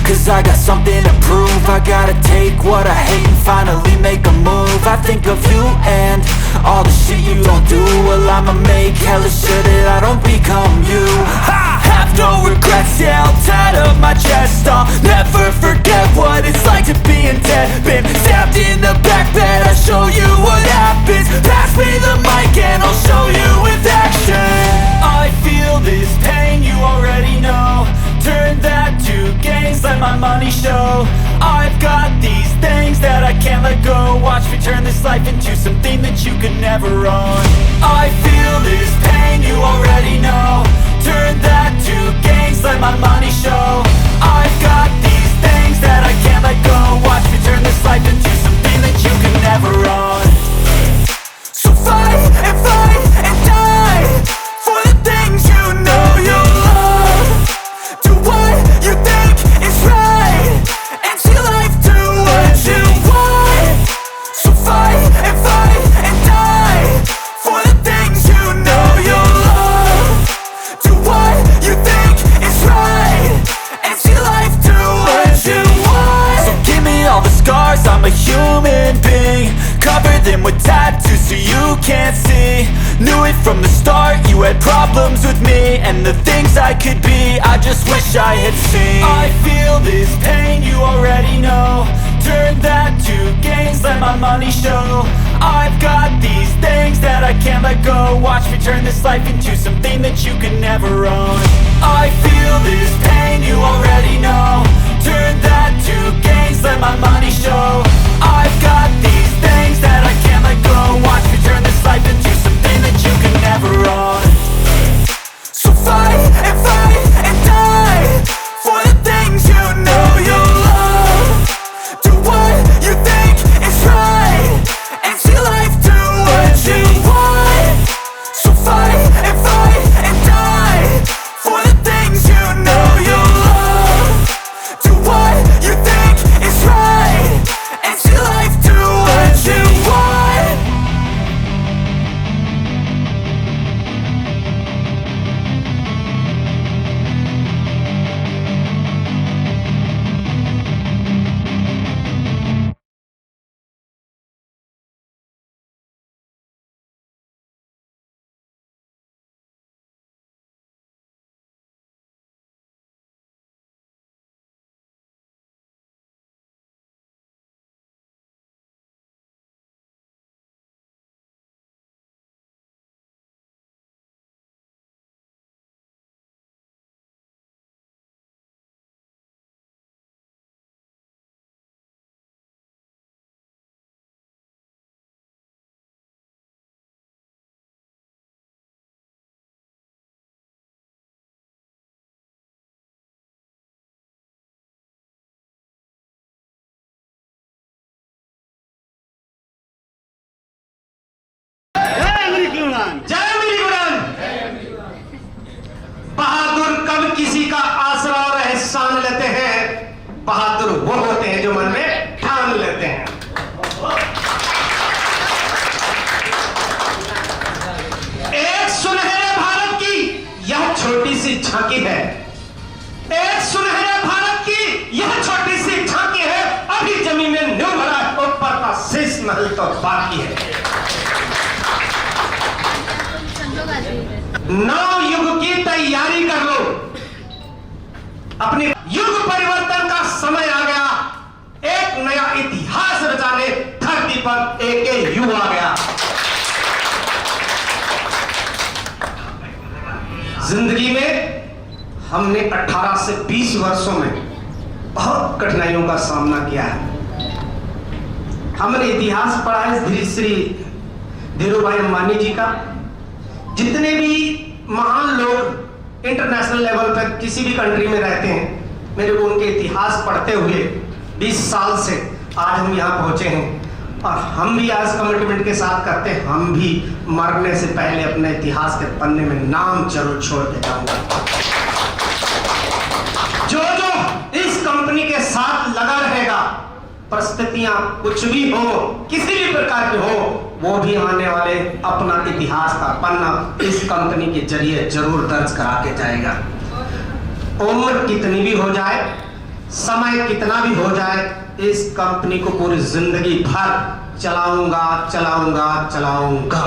cause I got something to prove. I gotta take what I hate and finally make a move. I think of you and all the shit you don't do. Well, I'ma make hella sure that I don't become you. I have no regrets, yeah, I'll tie up my chest. I'll never forget what it's like to be in debt. Been stabbed in the back bed, I'll show you what happens. Pass me the mic and I'll show you with action. I feel this pain, you already know. Turn that to gains, let my money show. I've got these things that I can't let go. Watch me turn this life into something that you could never own. I feel this pain, you already know. Turn that to gains, let my money show. I've got these things that I can't let go. Watch me turn this life into something that you could never own. So fight and die for the things you know you love. Do what you think is right and see life do what you want. So fight and die for the things you know you love. Do what you think is right and see life do what you want. So give me all the scars, I'm a human being. Cover them with tattoos so you can't see. Knew it from the start, you had problems with me and the things I could be, I just wish I had seen. I feel this pain, you already know. Turn that to gains, let my money show. I've got these things that I can't let go. Watch me turn this life into something that you can never own. I feel this pain, you already know. Turn that to gains, let my money show. I've got these things that I can't let go. Watch me turn this life into something that you can never own. So fight and die for the things you know you love. Do what you think is right and see life do what you want. So fight and die for the things you know you love. Do what you think is right and see life do what you want. जय अमरीकुरान। बहादुर कब किसी का आसरा और एहसान लेते हैं? बहादुर वो होते हैं जो मन में ठान लेते हैं। एक सुनहरे भारत की यह छोटी सी झांकी है। एक सुनहरे भारत की यह छोटी सी झांकी है। अभी जमीन में न्यू भरा, ऊपर का शीश महल तो बाकी है। नौ युग की तैयारी कर लो। अपने युग परिवर्तन का समय आ गया। एक नया इतिहास रचाने धरती पर एक युग आ गया। जिंदगी में हमने 18 से 20 वर्षों में बहुत कठिनाइयों का सामना किया है। हमने इतिहास पढ़ा है श्री धीरूभाई अंबानी जी का। जितने भी महान लोग इंटरनेशनल लेवल पर किसी भी कंट्री में रहते हैं, मेरे को उनके इतिहास पढ़ते हुए 20 साल से आज हम यहाँ पहुंचे हैं। और हम भी आज कमिटमेंट के साथ करते हैं, हम भी मरने से पहले अपने इतिहास के पन्ने में नाम जरूर छोड़ के जाऊंगा। जो जो इस कंपनी के साथ लगा रहेगा, परिस्थितियां कुछ भी हो, किसी भी प्रकार की हो, वो भी आने वाले अपना इतिहास का पन्ना इस कंपनी के जरिए जरूर दर्ज करा के जाएगा। उम्र कितनी भी हो जाए, समय कितना भी हो जाए, इस कंपनी को पूरी जिंदगी भर चलाऊंगा चलाऊंगा चलाऊंगा,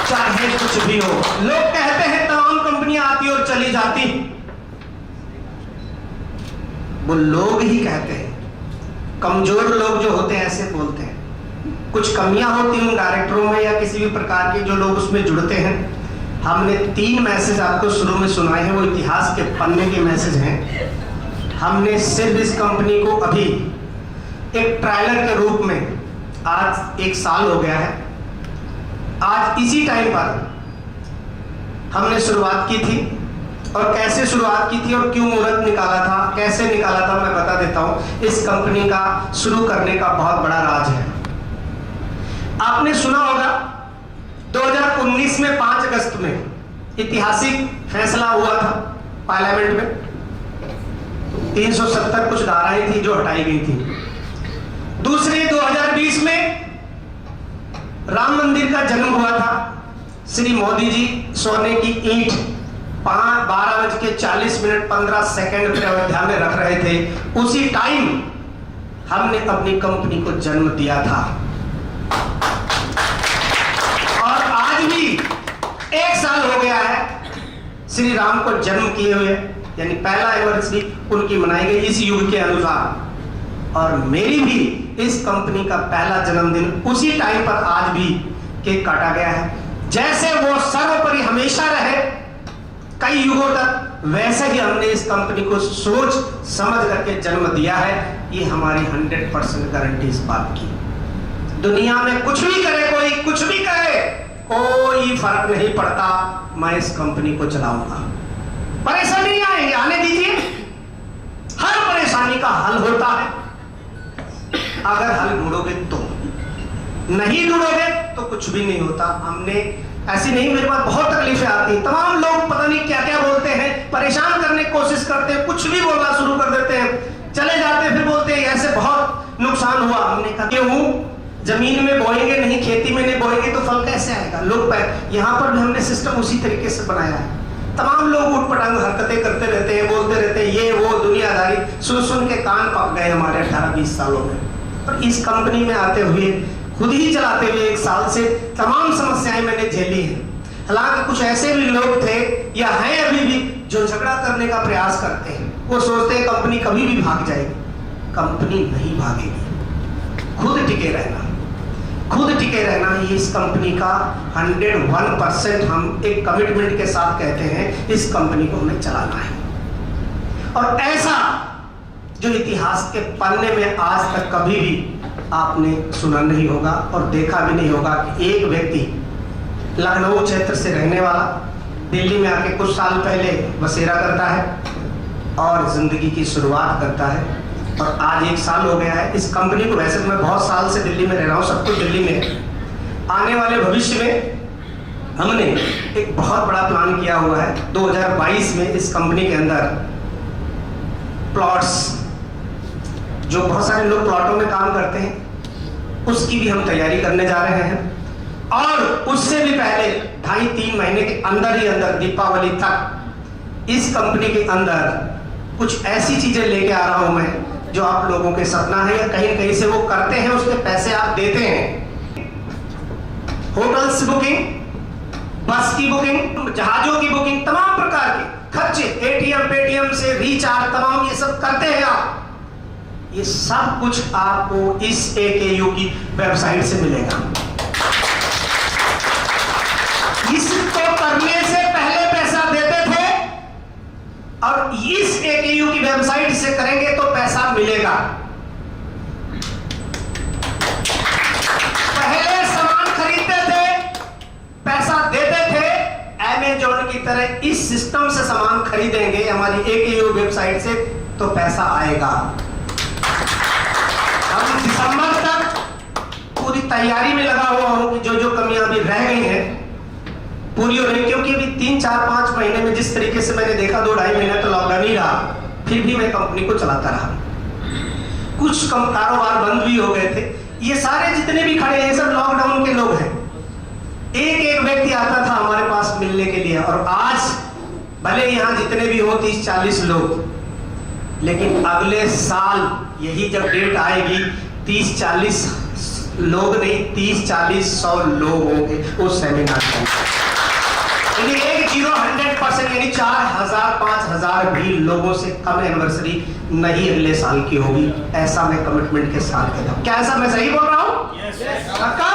चाहे कुछ भी हो। लोग कहते हैं तमाम कंपनियां आती और चली जाती, वो लोग ही कहते हैं। कमजोर लोग जो होते हैं ऐसे बोलते हैं। कुछ कमियां होती हैं डायरेक्टरों में या किसी भी प्रकार के जो लोग उसमें जुड़ते हैं। हमने 3 मैसेज आपको शुरू में सुनाए हैं, वो इतिहास के पन्ने के मैसेज हैं। हमने सिर्फ इस कंपनी को अभी एक ट्रायलर के रूप में आज 1 साल हो गया है। आज इसी टाइम पर हमने शुरुआत की थी, और कैसे शुरुआत की थी और क्यों मुहूर्त निकाला था, कैसे निकाला था, मैं बता देता हूं। इस कंपनी का शुरू करने का बहुत बड़ा राज है। आपने सुना होगा 2019 में 5 अगस्त में ऐतिहासिक फैसला हुआ था पार्लियामेंट में। 370 कुछ धाराएं थी जो हटाई गई थी। दूसरे 2020 में राम मंदिर का जन्म हुआ था। श्री मोदी जी सोने की ईंट 12:40 पर अयोध्या में रख रहे थे। उसी टाइम हमने अपनी कंपनी को जन्म दिया था, और आज भी 1 साल हो गया है श्री राम को जन्म किए हुए, यानी पहला एनिवर्सरी उनकी मनाई गई इस युग के अनुसार। और मेरी भी इस कंपनी का पहला जन्मदिन उसी टाइम पर आज भी केक काटा गया है। जैसे वो सर्वोपरि हमेशा रहे कई युगों तक, वैसे ही हमने इस कंपनी को सोच समझ करके जन्म दिया है। ये हमारी 100% गारंटी इस बात की। दुनिया में कुछ भी करे कोई, कुछ भी कहे, कोई फर्क नहीं पड़ता, मैं इस कंपनी को चलाऊंगा। परेशानी आएंगे, आने दीजिए। हर परेशानी का हल होता है, अगर हल ढूंढोगे तो। नहीं ढूंढोगे तो कुछ भी नहीं होता। हमने ऐसी नहीं, मेरे पास बहुत तकलीफें आती हैं। तमाम लोग पता नहीं क्या क्या बोलते हैं, परेशान करने की कोशिश करते हैं, कुछ भी बोलना शुरू कर देते हैं, चले जाते हैं, फिर बोलते हैं ऐसे बहुत नुकसान हुआ। हमने कहा क्यों? जमीन में बोएंगे नहीं, खेती में नहीं बोएंगे तो फल कैसे आएगा? लोग यहाँ पर भी हमने सिस्टम उसी तरीके से बनाया है। तमाम लोग उठपटांग हरकतें करते रहते हैं, बोलते रहते हैं, ये वो दुनियादारी सुन सुन के कान पक गए हमारे 18-20 सालों में। और इस कंपनी में आते हुए, खुद ही चलाते हुए 1 साल से तमाम समस्याएं मैंने झेली हैं। हालांकि कुछ ऐसे भी लोग थे या हैं अभी भी जो झगड़ा करने का प्रयास करते हैं। वो सोचते हैं कंपनी कभी भी भाग जाएगी। कंपनी नहीं भागेगी। खुद टिके रहना, खुद टिके रहना ही इस कंपनी का 101% हम एक कमिटमेंट के साथ कहते हैं, इस कंपनी को हमें चलाना है। और ऐसा जो इतिहास के पन्ने में आज तक कभी भी आपने सुना नहीं होगा और देखा भी नहीं होगा कि एक व्यक्ति लखनऊ क्षेत्र से रहने वाला दिल्ली में आके कुछ साल पहले बसेरा करता है और जिंदगी की शुरुआत करता है। और आज 1 साल हो गया है इस कंपनी को। वैसे तो मैं बहुत साल से दिल्ली में रह रहा हूँ, सब कुछ दिल्ली में। आने वाले भविष्य में हमने एक बहुत बड़ा प्लान किया हुआ है। 2022 में इस कंपनी के अंदर प्लॉट्स, जो बहुत सारे लोग प्लॉटों में काम करते हैं, उसकी भी हम तैयारी करने जा रहे हैं। और उससे भी पहले 2.5-3 महीने के अंदर ही अंदर दीपावली तक इस कंपनी के अंदर कुछ ऐसी चीजें लेके आ रहा हूं मैं जो आप लोगों के सपना है या कहीं कहीं से वो करते हैं, उसके पैसे आप देते हैं। होटल्स बुकिंग, बस की बुकिंग, जहाजों की बुकिंग, तमाम प्रकार के खर्चे, एटीएम पेटीएम से रिचार्ज, तमाम ये सब करते हैं आप। ये सब कुछ आपको इस AKU की वेबसाइट से मिलेगा। इसको करने से पहले पैसा देते थे और इस AKU की वेबसाइट से करेंगे तो पैसा मिलेगा। पहले सामान खरीदते थे, पैसा देते थे, अमेज़न की तरह इस सिस्टम से सामान खरीदेंगे हमारी AKU वेबसाइट से तो पैसा आएगा। हम दिसंबर तक पूरी तैयारी में लगा हुआ हूं कि जो जो कमियां अभी रह गई हैं पूरी हो रही, क्योंकि अभी 3-4-5 महीने में जिस तरीके से मैंने देखा 2-2.5 महीने तो लॉकडाउन ही रहा, फिर भी मैं कंपनी को चलाता रहा। कुछ कारोबार बंद भी हो गए थे। ये सारे जितने भी खड़े हैं सब लॉकडाउन के लोग हैं। एक एक व्यक्ति आता था हमारे पास मिलने के लिए, और आज भले यहाँ जितने भी हो 30-40 लोग, लेकिन अगले साल यही जब डेट आएगी 30-40 लोग नहीं, 30-40-100 लोग होंगे उस सेमिनार में। यानी 100% यानी 4000-5000 भी लोगों से कम एनिवर्सरी नहीं अगले साल की होगी। ऐसा मैं कमिटमेंट के साथ कहता हूँ। क्या ऐसा मैं सही बोल रहा हूँ? पक्का?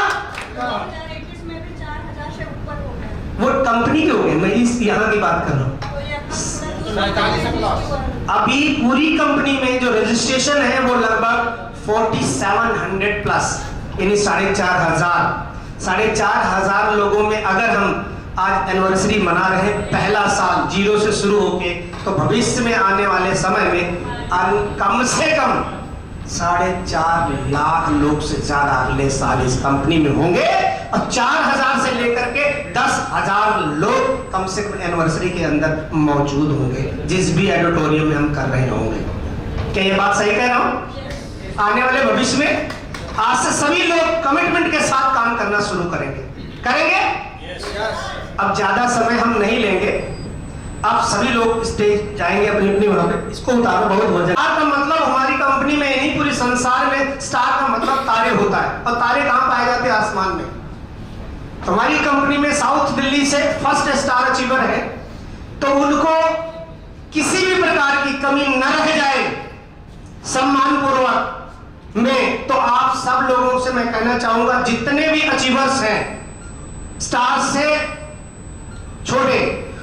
वो कंपनी के हो गए, मैं इस यहाँ की बात कर रहा हूँ। अभी पूरी कंपनी में जो रजिस्ट्रेशन है वो लगभग 4700 प्लस, यानी 4500 लोगों में अगर हम आज एनिवर्सरी मना रहे हैं, पहला साल 0 से शुरू होके, तो भविष्य में आने वाले समय में कम से कम 4.5 लाख लोग से ज्यादा अगले साल इस कंपनी में होंगे और 4000 से लेकर के 10,000 लोग कम से कम एनिवर्सरी के अंदर मौजूद होंगे, जिस भी ऑडिटोरियम में हम कर रहे होंगे। क्या ये बात सही कह रहा हूं? आने वाले भविष्य में आज से सभी लोग कमिटमेंट के साथ काम करना शुरू करेंगे। अब ज्यादा समय हम नहीं लेंगे, अब सभी लोग स्टेज जाएंगे अपनी अपनी वहां पे। इसको उतारो, बहुत वजन। स्टार का मतलब हमारी कंपनी में नहीं, पूरे संसार में स्टार का मतलब तारे होता है। और तारे कहाँ पाए जाते हैं? आसमान में। हमारी कंपनी में साउथ दिल्ली से फर्स्ट स्टार अचीवर है, तो उनको किसी भी प्रकार की कमी न रह जाए सम्मान पूर्वक में, तो आप सब लोगों से मैं कहना चाहूंगा, जितने भी अचीवर्स हैं स्टार से छोटे,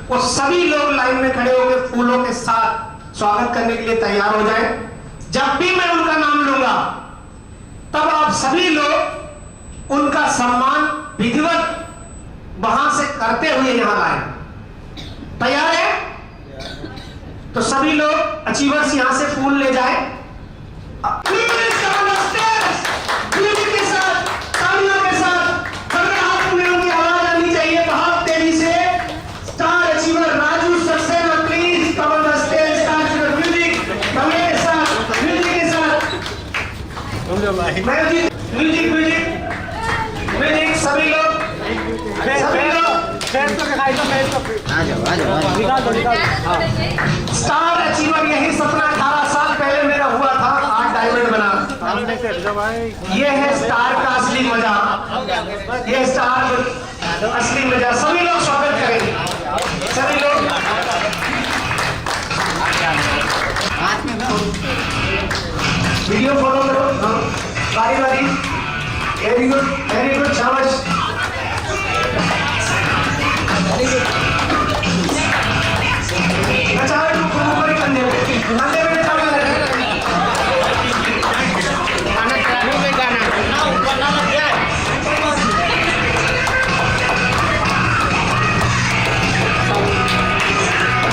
वो सभी लोग लाइन में खड़े होकर फूलों के साथ स्वागत करने के लिए तैयार हो जाएं। जब भी मैं उनका नाम लूंगा तब आप सभी लोग उनका सम्मान विधिवत वहां से करते हुए यहां लाएं। तैयार है? तो सभी लोग अचीवर्स यहां से फूल ले जाएं। के साथ, तालियों के साथ, हाथ में उनकी आवाज आनी चाहिए बहुत तेजी से। Star achiever Raju Saxena, please come on the stage. Star achiever music, हमारे साथ म्यूजिक के साथ म्यूजिक सभी लोग स्टार अचीवर यही सपना 18 साल पहले मेरा हुआ था, 8 डायमंड बना। ये है स्टार का असली मजा, ये स्टार असली मजा। सभी लोग स्वागत करेंगे, सभी लोग वीडियो फॉलो करो, बारी बारी। वेरी गुड, शाबाश। अच्छा, ऊपर ही कंधे पे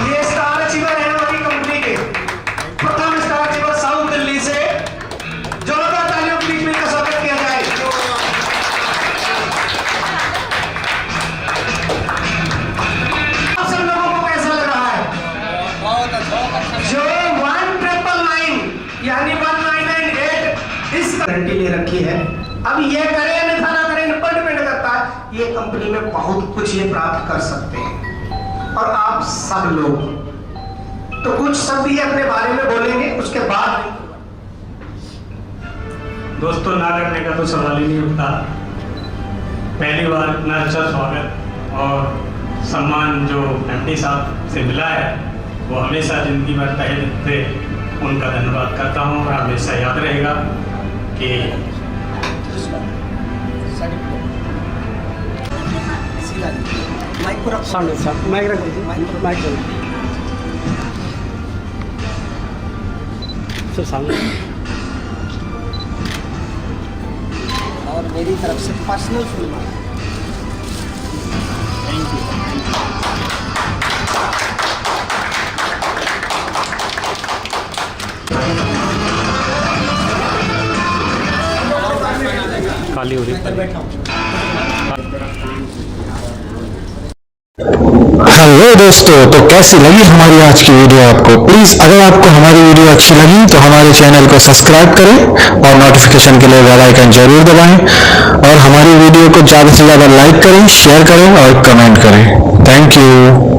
ये स्टार अचीवर है हमारी कंपनी के प्रथम स्टार अचीवर साउथ दिल्ली से। जोरदार तालियों के बीच में इनका स्वागत किया जाए। आप सब लोगों को कैसा लग रहा है? जो 1999 यानी 1998 इस गारंटी ले रखी है। अब ये करे अन्यथा ना करे, इन पर डिपेंड करता है। ये कंपनी में बहुत कुछ ये प्राप्त कर सकते हैं और आप सब लोग तो कुछ शब्द ये अपने बारे में बोलेंगे, उसके बाद दोस्तों ना करने का तो सवाल ही नहीं उठता। पहली बार इतना अच्छा स्वागत और सम्मान जो एमडी साहब से मिला है, वो हमेशा जिंदगी भर तहे दिल से उनका धन्यवाद करता हूँ और हमेशा याद रहेगा कि और मेरी तरफ से personal full mark. Thank you. खाली हो रही हेलो दोस्तों, तो कैसी लगी हमारी आज की वीडियो आपको? प्लीज अगर आपको हमारी वीडियो अच्छी लगी तो हमारे चैनल को सब्सक्राइब करें और नोटिफिकेशन के लिए बेल आइकन जरूर दबाएं और हमारी वीडियो को ज्यादा से ज्यादा लाइक करें, शेयर करें और कमेंट करें। Thank you.